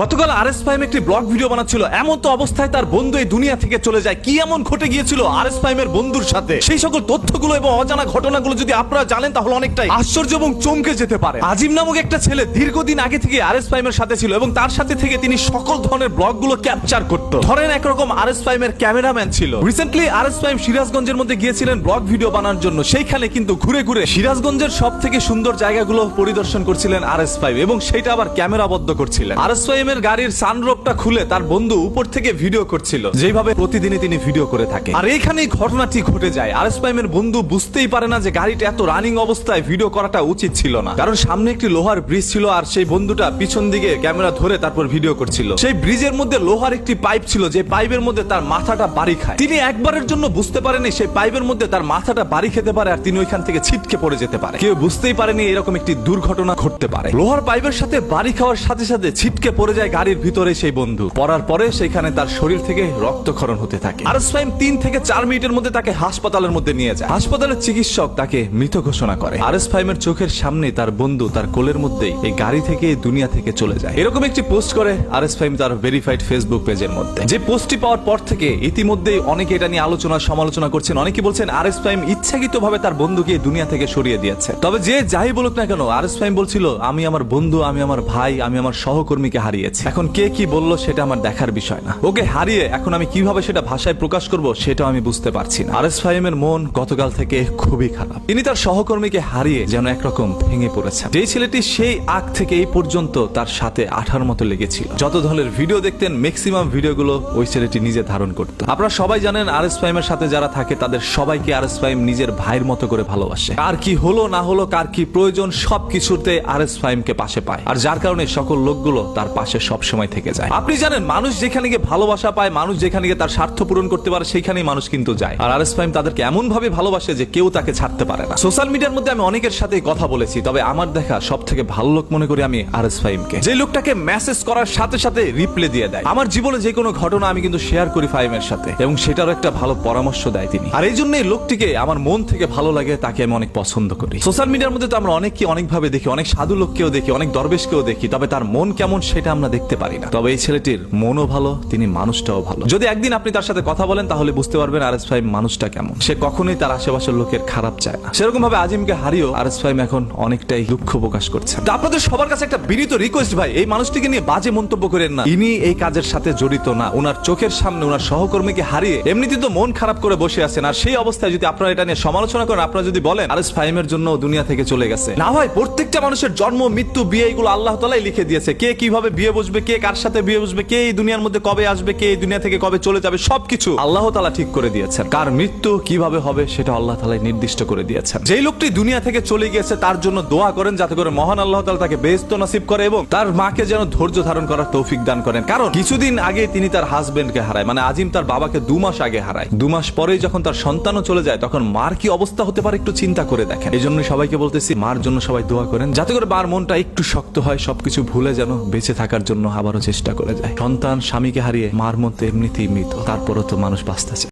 গতকাল আরএস ফাহিম একটি blog video বানাচ্ছিল, এমন তো অবস্থায় তার বন্ধু এই দুনিয়া থেকে চলে যায়। কি এমন ঘটে গিয়েছিল আরএস ফাহিমের বন্ধুর সাথে? সেই সকল তথ্যগুলো এবং অজানা ঘটনাগুলো যদি আপনারা জানেন তাহলে অনেকটাই আশ্চর্য এবং চমকে যেতে পারে। আজিম নামক একটা ছেলে দীর্ঘদিন আগে থেকে আরএস ফাহিমের সাথে ছিল এবং তার সাথে থেকে তিনি সকল ধরনের ব্লগগুলো ক্যাপচার করত। ধরেন একরকম আরএস ফাহিমের ক্যামেরাম্যান ছিল। রিসেন্টলি আরএস ফাহিম সিরাজগঞ্জের মধ্যে গিয়েছিলেন ব্লগ ভিডিও বানানোর জন্য। সেইখানে কিন্তু ঘুরে ঘুরে সিরাজগঞ্জের সব থেকে সুন্দর জায়গাগুলো পরিদর্শন করছিলেন আরএস ফাহিম এবং সেটা আবার ক্যামেরাবদ্ধ করছিলেন। আরএস ফাহিমের গাড়ির সানরুফটা খুলে তার বন্ধু উপর থেকে ভিডিও করছিল, যেভাবে প্রতিদিনই তিনি ভিডিও করে থাকে। আর এইখানেই ঘটনাটি ঘটে যায়। আরএস ফাহিমের বন্ধু বুঝতেই পারে না যে গাড়িটা এত রানিং অবস্থায় ভিডিও করাটা উচিত ছিল না, কারণ সামনে একটি লোহার ব্রিজ ছিল আর সেই বন্ধুটা পিছন দিকে ক্যামেরা ধরে তারপর ভিডিও করছিল। সেই ব্রিজের মধ্যে লোহার একটি পাইপ ছিল, যে পাইপের মধ্যে তার মাথাটা বাড়ি খায়। তিনি একবারের জন্য বুঝতে পারেনি সেই পাইপের মধ্যে তার মাথাটা বাড়ি খেতে পারে আর তিনি ওইখান থেকে ছিটকে পড়ে যেতে পারে। কেউ বুঝতেই পারেনি এরকম একটি দুর্ঘটনা ঘটতে পারে। লোহার পাইপের সাথে বাড়ি খাওয়ার সাথে সাথে ছিটকে পড়ে যায় গাড়ির ভিতরে সেই বন্ধু। পড়ার পরে সেখানে তার শরীর থেকে রক্তক্ষরণ হতে থাকে। আরএস ফাহিম 3 থেকে 4 মিনিটের মধ্যে তাকে হাসপাতালের মধ্যে নিয়ে যায়। হাসপাতালের চিকিৎসক তাকে মৃত ঘোষণা করে। আরএস ফাহিমের চোখের সামনে তার বন্ধু তার কোলের মধ্যেই এই গাড়ি থেকে এই দুনিয়া থেকে চলে যায়। এরকম একটি পোস্ট করে আরএস ফাহিম তার ভেরিফাইড ফেসবুক পেজের মধ্যে। যে পোস্টটি পাওয়ার পর থেকে ইতিমধ্যেই অনেকে এটা নিয়ে আলোচনা সমালোচনা করছেন। অনেকে বলছেন আরএস ফাহিম ইচ্ছাকৃতভাবে তার বন্ধুকে এই দুনিয়া থেকে সরিয়ে দিয়েছে। তবে যে যাই বলুক না কেন, আরএস ফাহিম বলছিল আমি আমার বন্ধু, আমি আমার ভাই, আমি আমার সহকর্মীকে হারিয়েছি। এখন কে কি বললো সেটা আমার দেখার বিষয় না। ওকে হারিয়ে এখন আমি কিভাবে সেটা ভাষায় প্রকাশ করব সেটাও আমি বুঝতে পারছি না। আরএস ফাহিমের মন গতকাল থেকে খুবই খারাপ। তিনি তার সহকর্মীকে হারিয়ে যেন একরকম ভেঙে পড়েছেন। যেই ছেলেটি সেই আগ থেকে এই পর্যন্ত তার সাথে আঠার মতো লেগেছিল। যত ধরনের ভিডিও দেখতেন ম্যাক্সিমাম ভিডিওগুলো ওই ছেলেটি নিজে ধারণ করত। আপনারা সবাই জানেন আরএস ফাহিমের সাথে যারা থাকে তাদের সবাইকে আরএস ফাহিম নিজের ভাইয়ের মতো করে ভালোবাসে। কার কি হলো না হলো, কার কি প্রয়োজন, সবকিছুতে আরএস ফাহিমকে পাশে পায়। আর যার কারণে সকল লোকগুলো তার পাশে সবসময় থেকে যায়। আপনি জানেন মানুষ যেখানে গিয়ে ভালোবাসা পায়, মানুষ যেখানে গিয়ে তার স্বার্থ পূরণ করতে পারে, সেইখানেই মানুষ কিন্তু যায়। আর আরএস ফাহিম তাদেরকে এমন ভাবে ভালোবাসে যে কেউ তাকে ছাড়তে পারে না। সোশ্যাল মিডিয়ার মধ্যে আমি অনেকের সাথে কথা বলেছি, তবে আমার দেখা সব থেকে ভালো লোক মনে করি আমি আরএস ফাহিমকে। যে লোকটাকে মেসেজ করার সাথে সাথে রিপ্লাই দিয়ে দেয়। আমার জীবনে যে কোনো ঘটনা আমি কিন্তু শেয়ার করি ফাহিমের সাথে এবং সেটারও একটা ভালো পরামর্শ দেয় তিনি। আর এই জন্যই লোকটিকে আমার মন থেকে ভালো লাগে, তাকে আমি অনেক পছন্দ করি। সোশ্যাল মিডিয়ার মধ্যে তো আমরা অনেককে অনেকভাবে দেখি, অনেক সাধু লোককেও দেখি, অনেক দরবেশকেও দেখি, তবে তার মন কেমন সেটা আমরা দেখতে পারি না। তবে এই ছেলেটির মনও ভালো, তিনি মানুষটাও ভালো। যদি একদিন আপনি তার সাথে কথা বলেন তাহলে বুঝতে পারবেন আরএস ফাহিম মানুষটা কেমন। সে কখনোই তার আশেপাশের লোকের খারাপ চায় না। সেরকম ভাবে আজিমকে হারিয়েও আরএস ফাহিম এখন অনেকটাই দুঃখ প্রকাশ করছে। আপনাদের সবার কাছে একটা বিনীত রিকোয়েস্ট ভাই, এই মানুষটিকে নিয়ে বাজে মন্তব্য করেন না। ইনি এই কাজের সাথে জড়িত না। ওনার চোখের সামনে ওনার সহকর্মীকে হারিয়ে এমনিতে তো মন খারাপ করে বসে আছেন। আর সেই অবস্থায় যদি আপনারা এটা নিয়ে সমালোচনা করেন, আপনারা যদি বলেন আরএস ফাহিমের জন্য দুনিয়া থেকে চলে গেছে, না ভাই, প্রত্যেকটা মানুষের জন্ম, মৃত্যু, বিয়ে এগুলো আল্লাহ তাআলাই লিখে দিয়েছে। কে কিভাবে বিয়ে বসবে, কে কার সাথে বিয়ে বসবে, কে এই দুনিয়ার মধ্যে কবে আসবে, কে এই দুনিয়া থেকে কবে চলে যাবে, সবকিছু আল্লাহ তাআলা ঠিক করে দিয়েছেন। কার মৃত্যু কিভাবে হবে সেটা আল্লাহ তাআলাই নির্দিষ্ট করে দিয়েছেন। যেই লোকটি দুনিয়া থেকে চলে গিয়েছে তার জন্য দোয়া করেন যাতে করে মহান আল্লাহ তাআলা তাকে বেহেশত নসিব করে এবং তার মাকে যেন ধৈর্য ধারণ করার তৌফিক দান করেন। কারণ কিছুদিন আগে তিনি তার হাজবেন্ডকে হারায়, মানে আজিম তার বাবাকে 2 মাস আগে হারায়। 2 মাস পরেই যখন তার সন্তানও চলে যায় তখন মার কি অবস্থা হতে পারে একটু চিন্তা করে দেখেন। এই জন্য সবাইকে বলতেছি মার জন্য সবাই দোয়া করেন যাতে করে মার মনটা একটু শক্ত হয়, সবকিছু ভুলে যেন বেঁচে থাকার জন্য আবারও চেষ্টা করে যায়। সন্তান স্বামীকে হারিয়ে মার মধ্যে এমনিতেই মৃত, তারপরও তো মানুষ বাঁচতেছে।